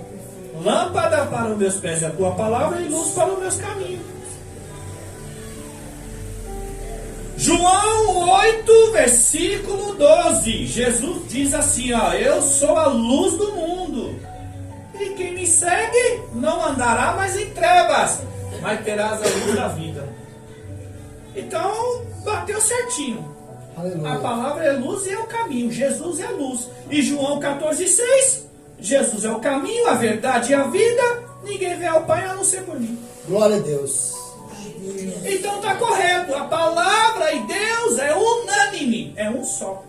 Lâmpada para os meus pés é a tua palavra e luz para os meus caminhos. João 8, versículo 12. Jesus diz assim, ó: eu sou a luz do mundo. E quem me segue não andará mais em trevas, mas terás a luz da vida. Então, bateu certinho. Aleluia. A palavra é luz e é o caminho. Jesus é a luz. E João 14,6. Jesus é o caminho, a verdade e a vida. Ninguém vem ao Pai a não ser por mim. Glória a Deus. Então está correto. A palavra e Deus é unânime. É um só.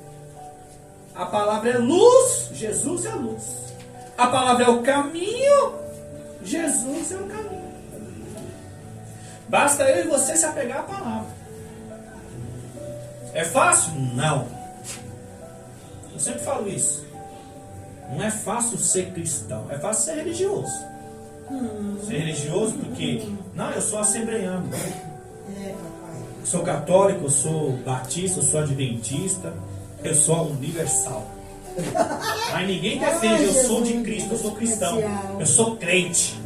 A palavra é luz. Jesus é luz. A palavra é o caminho, Jesus é o caminho. Basta eu e você se apegar à palavra. É fácil? Não. Eu sempre falo isso. Não é fácil ser cristão, é fácil ser religioso. Ser religioso porque, não, eu sou assembleiano. Sou católico, eu sou batista, eu sou adventista, eu sou universal. Mas ninguém defende, eu sou de Cristo, eu sou cristão, eu sou crente.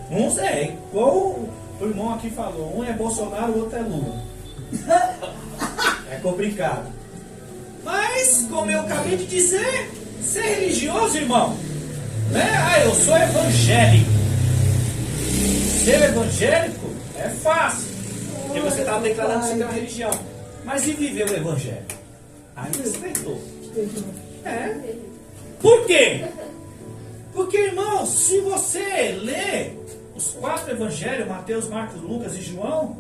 Uns é, igual o irmão aqui falou, um é Bolsonaro, o outro é Lula. É complicado. Mas, como eu acabei de dizer, ser religioso, irmão, né? Ah, eu sou evangélico. Ser evangélico é fácil, porque você está declarando que você tem uma religião. Mas e viver o evangelho? Aí respeitou. É. Por quê? Porque, irmão, se você ler os 4 evangelhos, Mateus, Marcos, Lucas e João,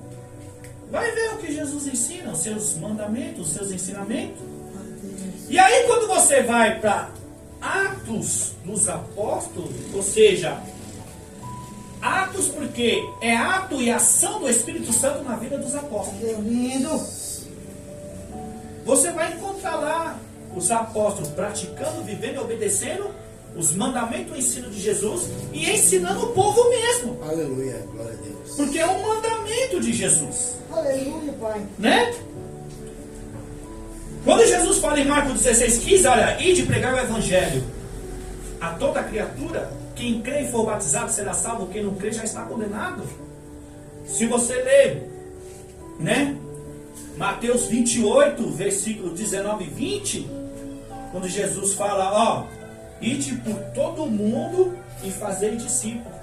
vai ver o que Jesus ensina, os seus mandamentos, os seus ensinamentos. E aí quando você vai para Atos dos Apóstolos, ou seja, Atos porque é ato e ação do Espírito Santo na vida dos apóstolos. Você vai encontrar lá os apóstolos praticando, vivendo e obedecendo os mandamentos e o ensino de Jesus e ensinando o povo mesmo. Aleluia, glória a Deus. Porque é um mandamento de Jesus. Aleluia, Pai. Né? Quando Jesus fala em Marcos 16,15, olha, ide pregar o evangelho a toda criatura, quem crê e for batizado será salvo, quem não crê já está condenado. Se você ler, né, Mateus 28, versículo 19 e 20, quando Jesus fala, ó, ide por todo mundo e fazei discípulos,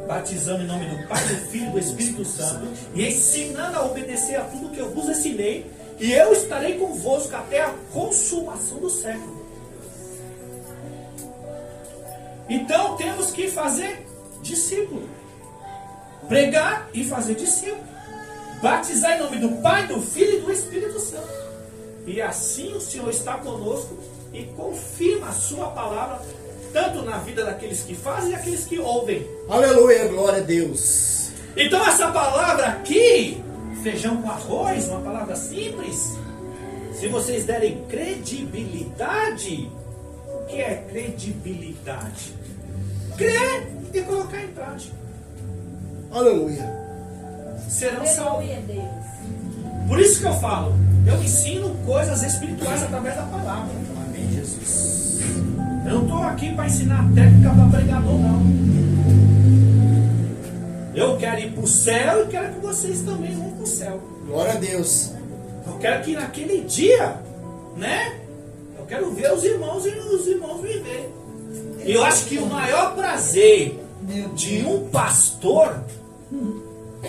batizando em nome do Pai, do Filho e do Espírito Santo, e ensinando a obedecer a tudo que eu vos ensinei, e eu estarei convosco até a consumação do século. Então temos que fazer discípulo, pregar e fazer discípulo, batizar em nome do Pai, do Filho e do Espírito Santo. E assim o Senhor está conosco e confirma a sua palavra, tanto na vida daqueles que fazem e daqueles que ouvem. Aleluia, glória a Deus. Então essa palavra aqui, feijão com arroz, uma palavra simples, se vocês derem credibilidade, o que é credibilidade? Crer e colocar em prática. Aleluia. Serão salvos. Aleluia, Deus. Por isso que eu falo, eu ensino coisas espirituais através da palavra. Amém, Jesus. Eu não estou aqui para ensinar técnica para pregador, não. Eu quero ir para o céu e quero que vocês também vão para o céu. Glória a Deus. Eu quero que naquele dia, né? Eu quero ver os irmãos e os irmãos viver. E eu acho que o maior prazer de um pastor,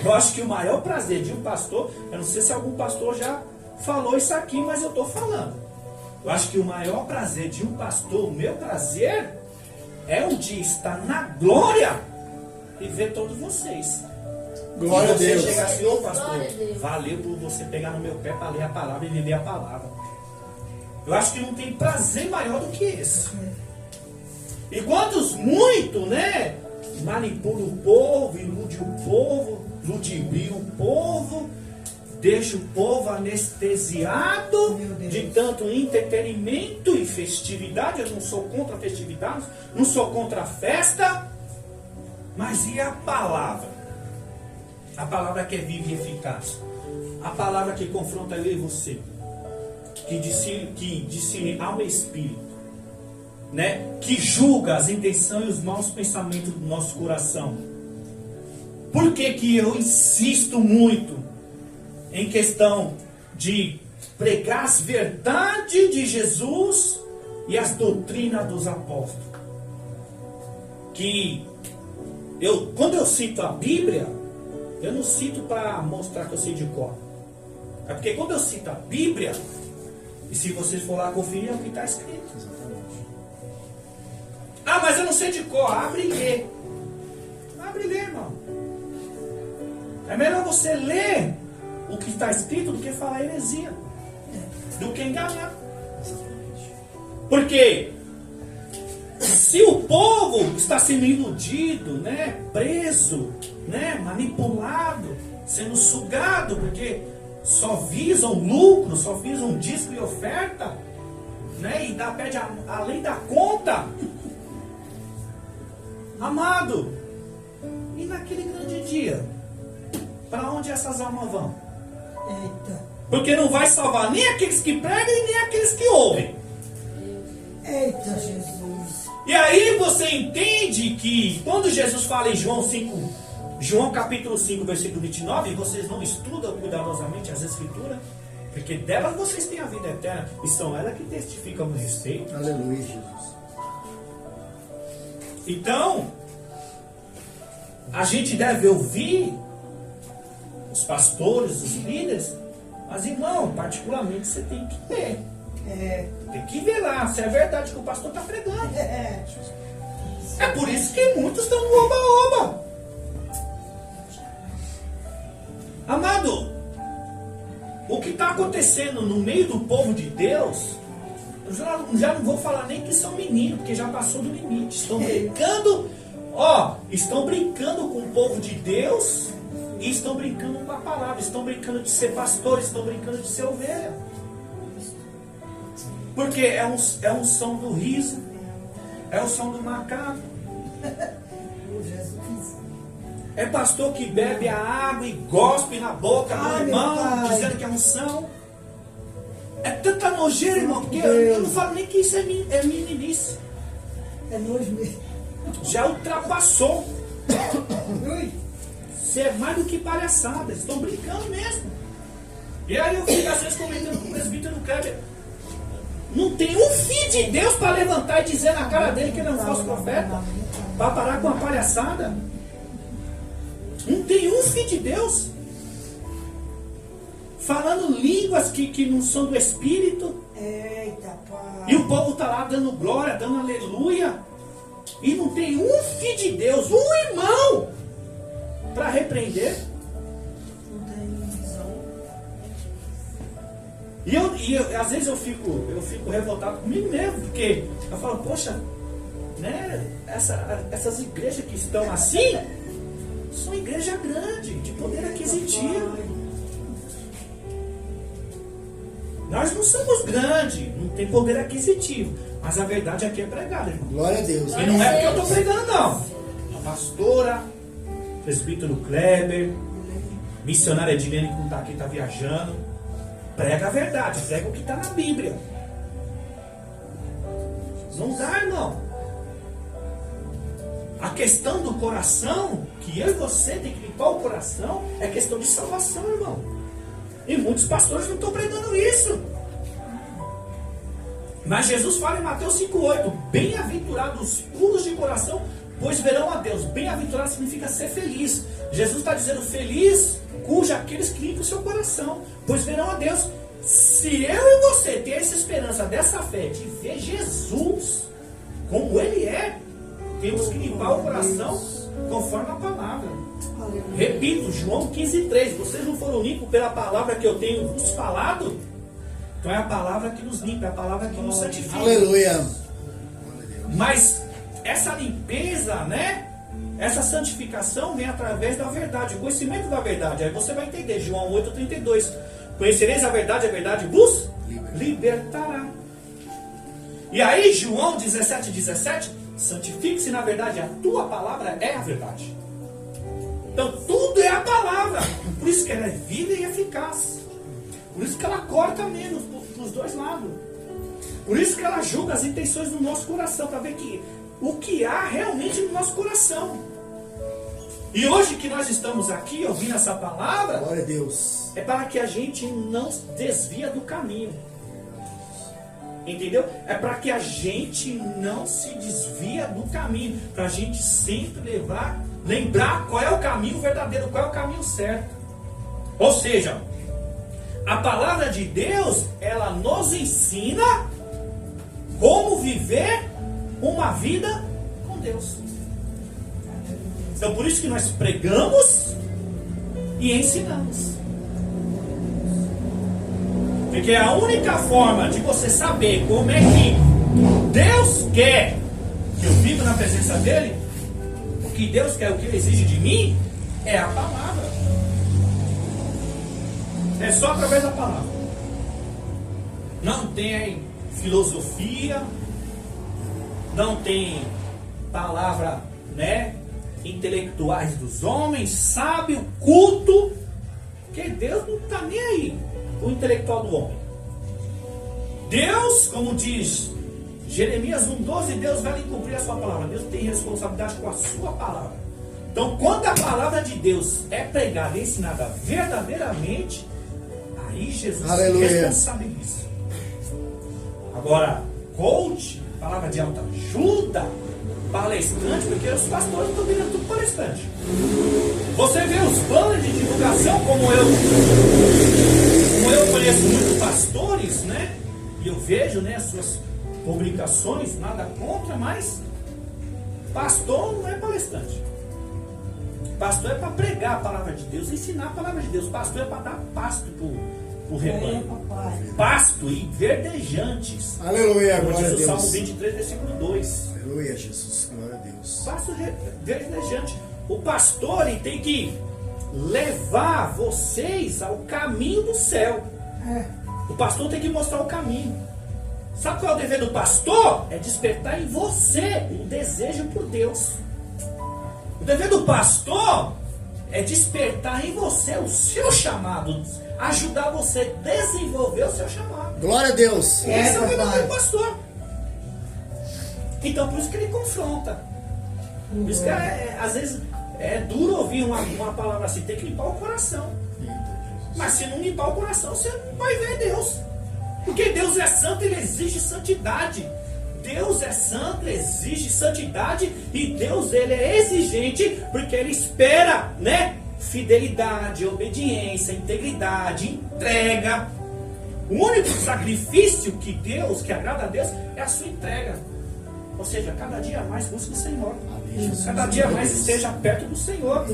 eu acho que o maior prazer de um pastor, eu não sei se algum pastor já falou isso aqui, mas eu estou falando. Eu acho que o maior prazer de um pastor, o meu prazer, é um dia estar na glória e ver todos vocês. Glória a você Deus. chegar assim, ô pastor, Glória a Deus. valeu por você pegar no meu pé para ler a palavra e viver a palavra. Eu acho que não tem prazer maior do que esse. E quantos muito, né, manipulam o povo, iludem o povo, ludibriam o povo, deixa o povo anestesiado de tanto entretenimento e festividade. Eu não sou contra festividades, não sou contra a festa, mas e a palavra? A palavra que é viva e eficaz, a palavra que confronta eu e você, que discerne alma e espírito, né? Que julga as intenções e os maus pensamentos do nosso coração. Por que eu insisto muito em questão de pregar as verdades de Jesus e as doutrinas dos apóstolos? Que quando eu cito a Bíblia, eu não cito para mostrar que eu sei de cor. É porque quando eu cito a Bíblia, e se vocês for lá conferir, é o que está escrito. Ah, mas eu não sei de cor. Abre e lê. Abre e lê, irmão. É melhor você ler o que está escrito do que falar heresia, do que enganar. Porque se o povo está sendo iludido, né, preso, né, manipulado, sendo sugado, porque só visam lucro, só visam dízimo e oferta, né, e pede além da conta, amado, e naquele grande dia, para onde essas almas vão? Eita. Porque não vai salvar nem aqueles que pregam e nem aqueles que ouvem. Eita, Jesus. E aí você entende que quando Jesus fala em João capítulo 5, versículo 29, vocês não estudam cuidadosamente as escrituras, Porque delas vocês têm a vida eterna. E são elas que testificam no respeito. Aleluia, Jesus. Então, a gente deve ouvir os pastores, os líderes. Mas, irmão, particularmente você tem que ver. Tem que ver lá se é verdade que o pastor está pregando. É por isso que muitos estão no oba-oba. Amado, o que está acontecendo no meio do povo de Deus, eu já não vou falar nem que são meninos, porque já passou do limite. Estão brincando, estão brincando com o povo de Deus e estão brincando com a palavra, estão brincando de ser pastores, estão brincando de ser ovelha. Porque é um som do riso, é o som do macaco. É pastor que bebe a água e gospe na boca do irmão, dizendo que é unção. É tanta nojeira, irmão, porque eu não falo nem que isso é meninice. É nojo mesmo. Já ultrapassou. Isso é mais do que palhaçada. Eles estão brincando mesmo. E aí eu fico às vezes comentando com o presbítero Kleber. Não tem um filho de Deus para levantar e dizer na cara dele que ele é um falso profeta. Para parar com a palhaçada. Não tem um filho de Deus falando línguas que não são do Espírito. Eita, pai. E o povo está lá dando glória, dando aleluia. E não tem um filho de Deus, um irmão para repreender. Não tem visão. E às vezes eu fico revoltado comigo mesmo, porque eu falo, poxa, né, essas igrejas que estão assim, são igreja grande, de poder aquisitivo. Nós não somos grandes, não tem poder aquisitivo, mas a verdade aqui é pregada, irmão. Glória a Deus. E não é porque eu estou pregando, não. A pastora, presbítero Kleber, missionária Edilene que não está aqui, está viajando. Prega a verdade, prega o que está na Bíblia. Não dá, irmão. A questão do coração, que eu e você tem que limpar o coração, é questão de salvação, irmão. E muitos pastores não estão pregando isso. Mas Jesus fala em Mateus 5,8: bem-aventurados os puros de coração, pois verão a Deus. Bem-aventurado significa ser feliz. Jesus está dizendo feliz cuja aqueles que limpam o seu coração, pois verão a Deus. Se eu e você ter essa esperança, dessa fé, de ver Jesus como Ele é, temos que limpar o coração conforme a palavra. Repito, João 15,3: vocês não foram limpos pela palavra que eu tenho vos falado? Então é a palavra que nos limpa, é a palavra que nos santifica. Aleluia. Mas essa limpeza, né? Essa santificação vem através da verdade, o conhecimento da verdade. Aí você vai entender, João 8,32: conhecereis a verdade vos libertará. E aí João 17,17: santifique-se na verdade, a tua palavra é a verdade. Então tudo é a palavra. Por isso que ela é viva e eficaz. Por isso que ela corta menos dos dois lados. Por isso que ela julga as intenções do nosso coração, para ver o que há realmente no nosso coração. E hoje que nós estamos aqui ouvindo essa palavra, glória a Deus, é para que a gente não desvia do caminho. Entendeu? É para que a gente não se desvia do caminho. Para a gente sempre lembrar qual é o caminho verdadeiro, qual é o caminho certo. Ou seja, a palavra de Deus, ela nos ensina como viver uma vida com Deus. Então por isso que nós pregamos e ensinamos. Porque a única forma de você saber como é que Deus quer que eu viva na presença dEle, o que Deus quer, o que Ele exige de mim, é a palavra. É só através da palavra. Não tem filosofia, não tem palavra, né, intelectuais dos homens, sábio, culto, porque Deus não está nem aí o intelectual do homem. Deus, como diz Jeremias 1,12, Deus vai lhe cumprir a sua palavra. Deus tem responsabilidade com a sua palavra. Então quando a palavra de Deus é pregada e ensinada verdadeiramente, Aí Jesus Aleluia. se responsabiliza. Agora, coach, palavra de alta ajuda, palestrante, porque os pastores estão virando tudo palestrante. Você vê os planos de divulgação, como eu conheço muitos pastores, né? E eu vejo, né, as suas publicações, nada contra, mas pastor não é palestrante. Pastor é para pregar a palavra de Deus, ensinar a palavra de Deus. Pastor é para dar pasto pro rebanho. papai. Pasto e verdejantes. Aleluia, Como glória a diz o Salmo Deus. 23, versículo 2. Aleluia, Jesus, glória a Deus. Pasto verdejante. O pastor, ele tem que levar vocês ao caminho do céu. O pastor tem que mostrar o caminho. Sabe qual é o dever do pastor? É despertar em você o desejo por Deus. O dever do pastor é despertar em você o seu chamado, ajudar você a desenvolver o seu chamado. Glória a Deus. Esse é o dever do pastor. Então por isso que ele confronta. Por isso que às vezes é duro ouvir uma palavra assim, tem que limpar o coração. Mas se não limpar o coração, você não vai ver Deus. Porque Deus é santo, Ele exige santidade. Deus é santo, exige santidade. E Deus, Ele é exigente, porque Ele espera, né? Fidelidade, obediência, integridade, entrega. O único sacrifício que agrada a Deus é a sua entrega. Ou seja, cada dia mais busque o Senhor. Cada dia mais esteja perto do Senhor.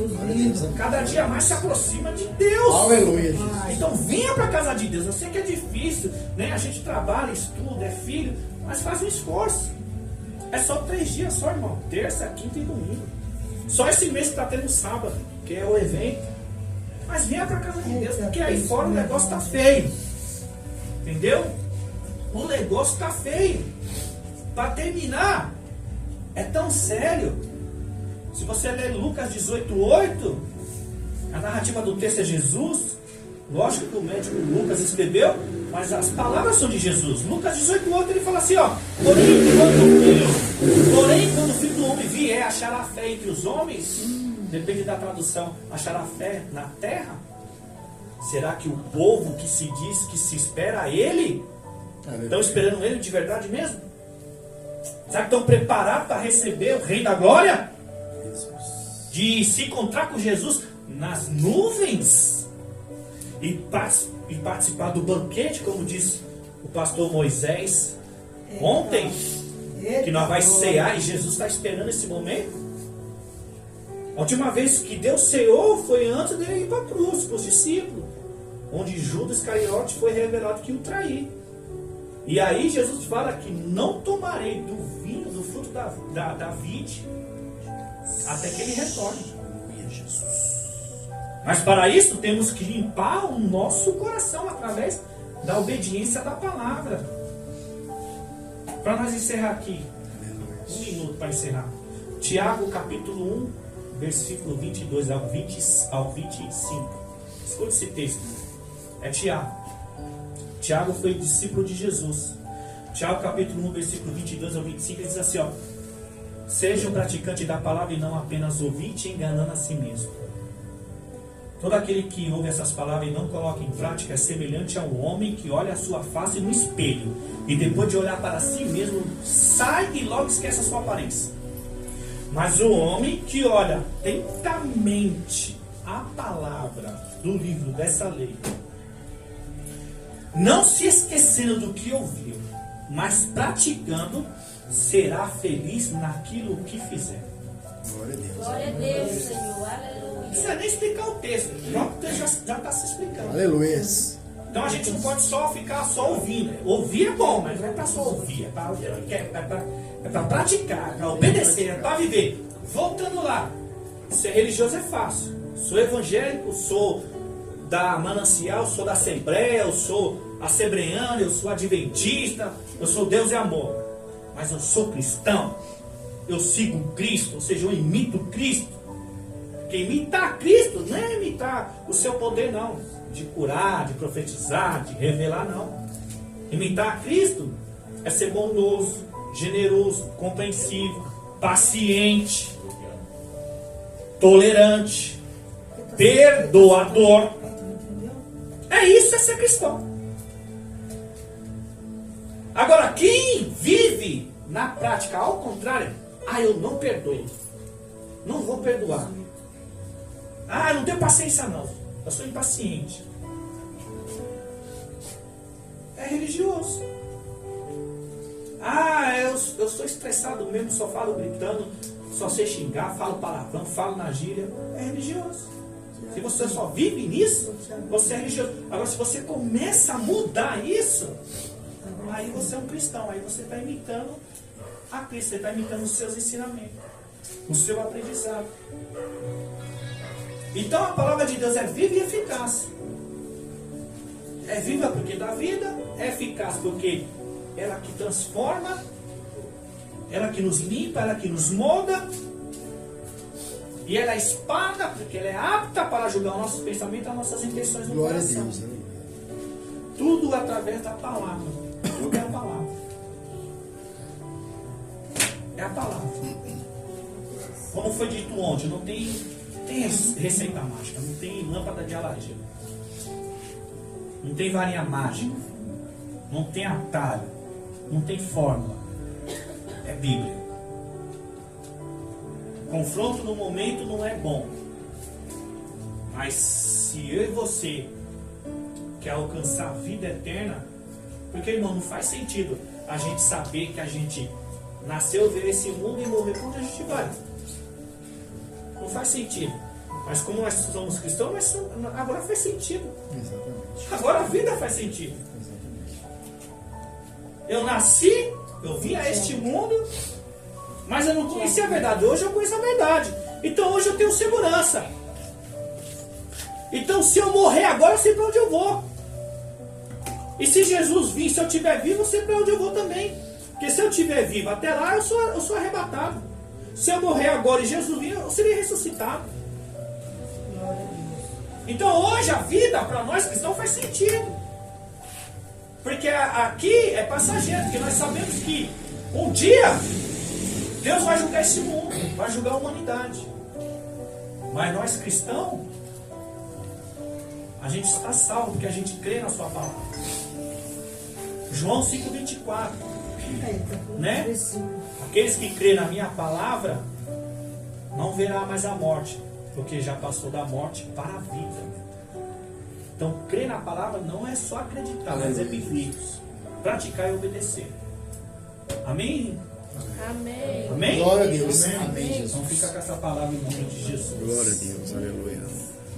Cada dia mais se aproxima de Deus. Aleluia, Jesus. Então venha para a casa de Deus. Eu sei que é difícil, né? A gente trabalha, estuda, é filho, mas faz um esforço. É só 3 dias só, irmão. Terça, quinta e domingo. Só esse mês que está tendo sábado, que é o evento. Mas venha para a casa de Deus, porque aí fora o negócio está feio. Entendeu? O negócio está feio. Para terminar, é tão sério. Se você ler Lucas 18:8, a narrativa do texto é Jesus. Lógico que o médico Lucas escreveu, mas as palavras são de Jesus. Lucas 18:8 ele fala assim, ó: porém quando o Filho do Homem vier, achará fé entre os homens? Depende da tradução. Achará fé na terra? Será que o povo que se diz que se espera a Ele, estão esperando Ele de verdade mesmo? Será que estão preparados para receber o Rei da Glória? De se encontrar com Jesus nas nuvens e participar do banquete, como diz o pastor Moisés ontem, que nós vai cear e Jesus está esperando esse momento. A última vez que Deus ceou foi antes dele ir para a cruz, com os discípulos, onde Judas Iscariote foi revelado que o trair. E aí Jesus fala que não tomarei do vinho, do fruto da vide, até que ele retorne. Mas para isso temos que limpar o nosso coração através da obediência da palavra. Para nós encerrar aqui, 1 minuto para encerrar. Tiago capítulo 1, versículo 22 ao 25. Escute esse texto. É Tiago. Tiago foi discípulo de Jesus. Tiago capítulo 1, versículo 22 ao 25, ele diz assim, ó: seja um praticante da palavra e não apenas ouvinte, enganando a si mesmo. Todo aquele que ouve essas palavras e não coloca em prática é semelhante ao homem que olha a sua face no espelho e depois de olhar para si mesmo, sai e logo esquece a sua aparência. Mas o homem que olha atentamente a palavra do livro dessa lei, não se esquecendo do que ouviu, mas praticando, será feliz naquilo que fizer. Glória a Deus. Glória a Deus, Senhor. Aleluia. Não precisa nem explicar o texto. O próprio texto já está se explicando. Aleluia. Então a gente não pode só ficar só ouvindo. Ouvir é bom, mas não é para só ouvir. É para praticar, é para obedecer, é para viver. Voltando lá. Ser religioso é fácil. Sou evangélico, sou da Manancial, sou da Assembleia, eu sou assembleano, eu sou adventista, eu sou Deus e amor. Mas eu sou cristão. Eu sigo Cristo, ou seja, eu imito Cristo. Porque imitar Cristo não é imitar o seu poder, não. De curar, de profetizar, de revelar, não. Imitar Cristo é ser bondoso, generoso, compreensivo, paciente, tolerante, perdoador. isso é ser cristão. Agora, quem vive na prática ao contrário, eu não perdoo. Não vou perdoar. Eu não tenho paciência não. Eu sou impaciente. É religioso. Eu sou estressado mesmo, só falo gritando, só sei xingar, falo palavrão, falo na gíria. É religioso. Se você só vive nisso, você é religioso. Agora, se você começa a mudar isso, aí você é um cristão. Aí você está imitando a Cristo, você está imitando os seus ensinamentos, o seu aprendizado. Então a palavra de Deus é viva e eficaz. É viva porque dá vida, é eficaz porque ela que transforma, ela que nos limpa, ela que nos molda. E ela é espada porque ela é apta para julgar os nossos pensamentos e as nossas intenções no Glória a coração. Deus. Tudo através da palavra. Tudo é a palavra. É a palavra. Como foi dito ontem, não tem receita mágica, não tem lâmpada de Aladino, não tem varinha mágica, não tem atalho, não tem fórmula. É Bíblia. O confronto no momento não é bom, mas se eu e você quer alcançar a vida eterna, porque, irmão, não faz sentido a gente saber que a gente nasceu, ver esse mundo e morrer. Para onde a gente vai? Não faz sentido. Mas como nós somos cristãos, agora faz sentido. Exatamente. Agora a vida faz sentido. Exatamente. Eu nasci, eu vim a este mundo, mas eu não conhecia a verdade. Hoje eu conheço a verdade. Então hoje eu tenho segurança. Então se eu morrer agora, eu sei para onde eu vou. E se Jesus vir, se eu estiver vivo, eu sei para onde eu vou também. Porque se eu estiver vivo até lá, eu sou arrebatado. Se eu morrer agora e Jesus vir, eu serei ressuscitado. Então hoje a vida para nós cristãos faz sentido. Porque aqui é passageiro. Porque nós sabemos que um dia Deus vai julgar esse mundo, vai julgar a humanidade. Mas nós cristãos, a gente está salvo porque a gente crê na sua palavra. João 5,24, né? Aqueles que crêem na minha palavra não verá mais a morte, porque já passou da morte para a vida. Então crer na palavra não é só acreditar, mas é viver, praticar e obedecer. Amém? Amém. Amém? Glória a Deus. Amém. Amém, Jesus. Então fica com essa palavra em nome de Jesus. Glória a Deus. Aleluia.